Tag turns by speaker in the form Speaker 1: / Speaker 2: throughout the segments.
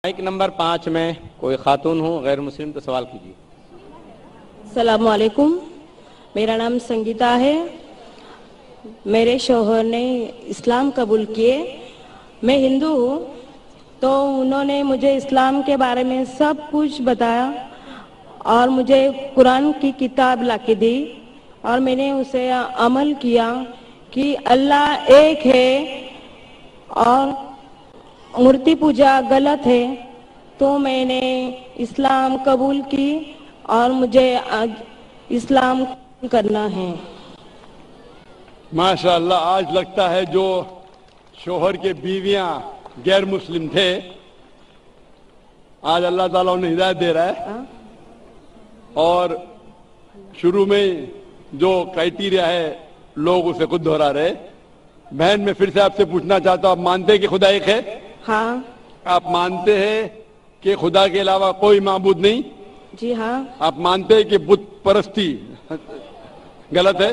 Speaker 1: Mic number 5 میں کوئی خاتون ہو غیر مسلم تو سوال کیجیے۔
Speaker 2: السلام علیکم، میرا نام سنگیتا ہے۔ میرے شوہر نے اسلام قبول کیے، میں ہندو ہوں، تو انہوں نے مجھے اسلام کے بارے میں سب کچھ بتایا اور مجھے قرآن کی کتاب لا کے دی اور میں نے اسے عمل کیا کہ اللہ ایک ہے اور مورتی پوجا غلط ہے، تو میں نے اسلام قبول کی اور مجھے اسلام کرنا ہے۔
Speaker 3: ماشاءاللہ، آج لگتا ہے جو شوہر کے بیویاں غیر مسلم تھے، آج اللہ تعالیٰ انہیں ہدایت دے رہا ہے، اور شروع میں جو کرائٹیریا ہے لوگ اسے خود دہرا رہے۔ بہن، میں پھر سے آپ سے پوچھنا چاہتا ہوں، آپ مانتے ہیں کہ خدا ایک ہے؟
Speaker 2: ہاں۔
Speaker 3: آپ مانتے ہیں کہ خدا کے علاوہ کوئی معبود نہیں؟
Speaker 2: جی ہاں۔
Speaker 3: آپ مانتے ہیں کہ بت پرستی غلط ہے؟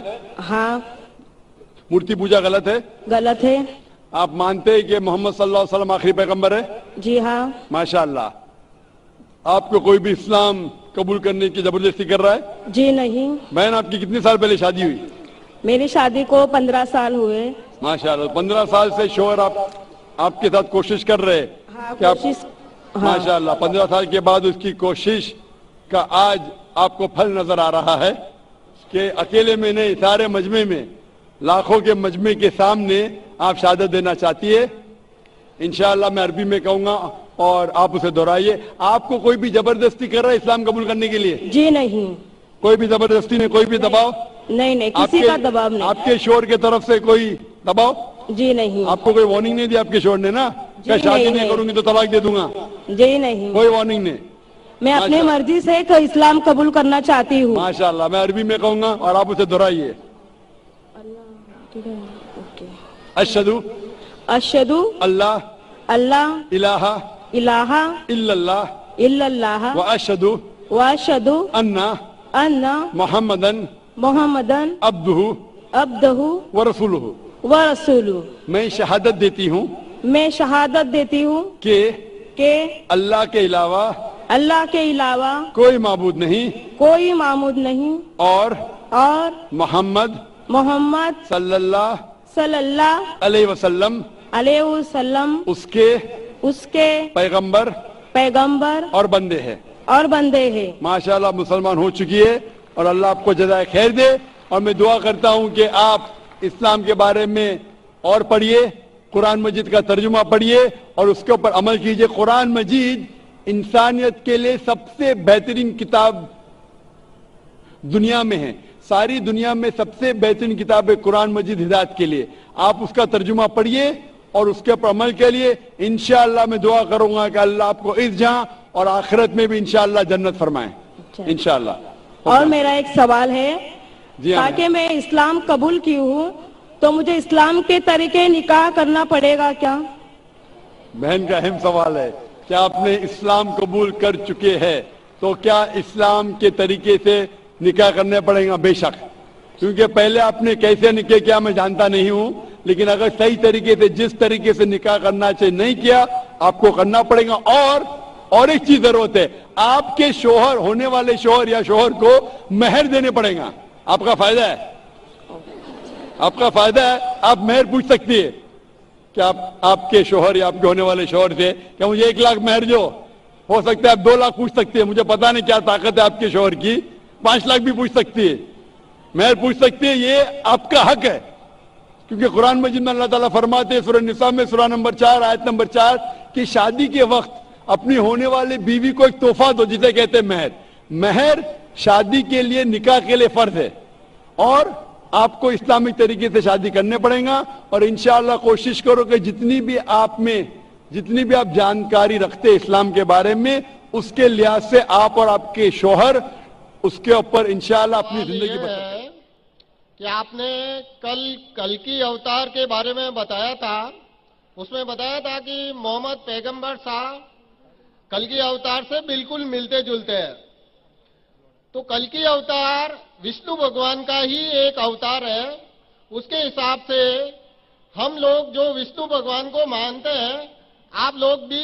Speaker 2: ہاں۔
Speaker 3: مورتی پوجا غلط ہے؟
Speaker 2: غلط ہے۔
Speaker 3: آپ مانتے ہیں کہ محمد صلی اللہ علیہ وسلم آخری پیغمبر ہے؟
Speaker 2: جی ہاں۔
Speaker 3: ماشاءاللہ۔ آپ کو کوئی بھی اسلام قبول کرنے کی زبردستی کر رہا ہے؟
Speaker 2: جی نہیں۔
Speaker 3: بہن، آپ کی کتنے سال پہلے شادی ہوئی؟
Speaker 2: میری شادی کو 15 سال ہوئے۔
Speaker 3: ماشاءاللہ، 15 سال سے شوہر آپ کے ساتھ کوشش کر رہے کہ آپ، ماشاءاللہ 15 سال کے بعد اس کی کوشش کا آج آپ کو پھل نظر آ رہا ہے کہ اکیلے میں نہیں، سارے مجمع میں، لاکھوں کے مجمع کے سامنے آپ شہادت دینا چاہتی ہے۔ انشاءاللہ میں عربی میں کہوں گا اور آپ اسے دہرائیے۔ آپ کو کوئی بھی زبردستی کر رہا ہے اسلام قبول کرنے کے لیے؟
Speaker 2: جی نہیں۔
Speaker 3: کوئی بھی زبردستی نہیں، کوئی بھی دباؤ
Speaker 2: نہیں، کسی کا دباؤ نہیں۔
Speaker 3: آپ کے شوہر کی طرف سے کوئی دباؤ؟
Speaker 2: جی نہیں۔
Speaker 3: آپ کو کوئی وارننگ نہیں دی آپ کے شوہر نے نا کہ شادی نہیں کروں گی تو طلاق دے دوں گا؟
Speaker 2: جی نہیں۔
Speaker 3: کوئی وارننگ نہیں؟
Speaker 2: میں اپنی مرضی سے تو اسلام قبول کرنا چاہتی ہوں۔
Speaker 3: ماشاءاللہ، میں عربی میں کہوں گا اور آپ اسے دہرائیے۔ اشہدو
Speaker 2: اشہدو
Speaker 3: اللہ
Speaker 2: اللہ
Speaker 3: الہ
Speaker 2: الہ
Speaker 3: الا اللہ
Speaker 2: الا اللہ
Speaker 3: واشہدو
Speaker 2: واشہدو
Speaker 3: ان
Speaker 2: ان
Speaker 3: محمدن
Speaker 2: محمدن
Speaker 3: عبدہ
Speaker 2: عبدہ
Speaker 3: ورسولہ۔
Speaker 2: ورسولہ۔
Speaker 3: میں شہادت دیتی ہوں
Speaker 2: میں شہادت دیتی ہوں کہ
Speaker 3: اللہ کے علاوہ
Speaker 2: اللہ کے علاوہ
Speaker 3: کوئی معبود نہیں
Speaker 2: کوئی معبود نہیں
Speaker 3: اور محمد
Speaker 2: صلی اللہ
Speaker 3: علیہ وسلم
Speaker 2: علیہ وسلم
Speaker 3: اس کے پیغمبر اور بندے ہیں۔ ماشاءاللہ مسلمان ہو چکی ہے اور اللہ آپ کو جزائے خیر دے، اور میں دعا کرتا ہوں کہ آپ اسلام کے بارے میں اور پڑھیے، قرآن مجید کا ترجمہ پڑھیے اور اس کے اوپر عمل کیجئے۔ قرآن مجید انسانیت کے لیے سب سے بہترین کتاب دنیا میں ہے، ساری دنیا میں سب سے بہترین کتاب ہے قرآن مجید ہدایت کے لیے۔ آپ اس کا ترجمہ پڑھیے اور اس کے اوپر عمل کے لیے انشاءاللہ میں دعا کروں گا کہ اللہ آپ کو اس جہاں اور آخرت میں بھی انشاءاللہ جنت فرمائیں انشاءاللہ۔
Speaker 2: اور میرا ایک سوال ہے،
Speaker 3: جی ہاں،
Speaker 2: تاکہ میں اسلام قبول کی ہوں تو مجھے اسلام کے طریقے نکاح کرنا پڑے گا کیا؟
Speaker 3: بہن کا اہم سوال ہے، کیا آپ نے اسلام قبول کر چکے ہیں تو کیا اسلام کے طریقے سے نکاح کرنے پڑیں گا؟ بے شک، کیونکہ پہلے آپ نے کیسے نکاح کیا میں جانتا نہیں ہوں، لیکن اگر صحیح طریقے سے جس طریقے سے نکاح کرنا چاہیے نہیں کیا، آپ کو کرنا پڑے گا۔ اور ایک چیز ضرورت ہے، آپ کے شوہر، ہونے والے شوہر یا شوہر کو مہر دینے پڑے گا۔ آپ کا فائدہ ہے، آپ کا فائدہ ہے، آپ مہر پوچھ سکتی ہے کہ آپ کے شوہر یا آپ کے ہونے والے شوہر سے کہ مجھے 1 لاکھ مہر جو ہو سکتا ہے، آپ 2 لاکھ پوچھ سکتے ہیں، مجھے پتا نہیں کیا طاقت ہے آپ کے شوہر کی، 5 لاکھ بھی پوچھ سکتی ہے، مہر پوچھ سکتی ہے، یہ آپ کا حق ہے، کیونکہ قرآن مجید میں اللہ تعالیٰ فرماتے ہیں سورہ نساء میں سورہ نمبر 4 آیت نمبر 4 کہ شادی کے وقت اپنی ہونے والی بیوی کو ایک تحفہ دو، جسے کہتے ہیں مہر۔ مہر شادی کے لیے، نکاح کے لیے فرض ہے، اور آپ کو اسلامی طریقے سے شادی کرنے پڑیں گا، اور انشاءاللہ کوشش کرو کہ جتنی بھی آپ جانکاری رکھتے اسلام کے بارے میں، اس کے لحاظ سے آپ اور آپ کے شوہر اس کے اوپر انشاءاللہ اپنی زندگی بسر کریں۔
Speaker 4: کہ آپ نے کل کی اوتار کے بارے میں بتایا تھا، اس میں بتایا تھا کہ محمد پیغمبر صاحب کل کی اوتار سے بالکل ملتے جلتے ہیں، تو کل کی اوتار وشنو بھگوان کا ہی ایک اوتار ہے، اس کے حساب سے ہم لوگ جو وشنو بھگوان کو مانتے ہیں، آپ لوگ بھی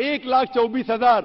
Speaker 3: 1,24,000,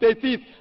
Speaker 3: 33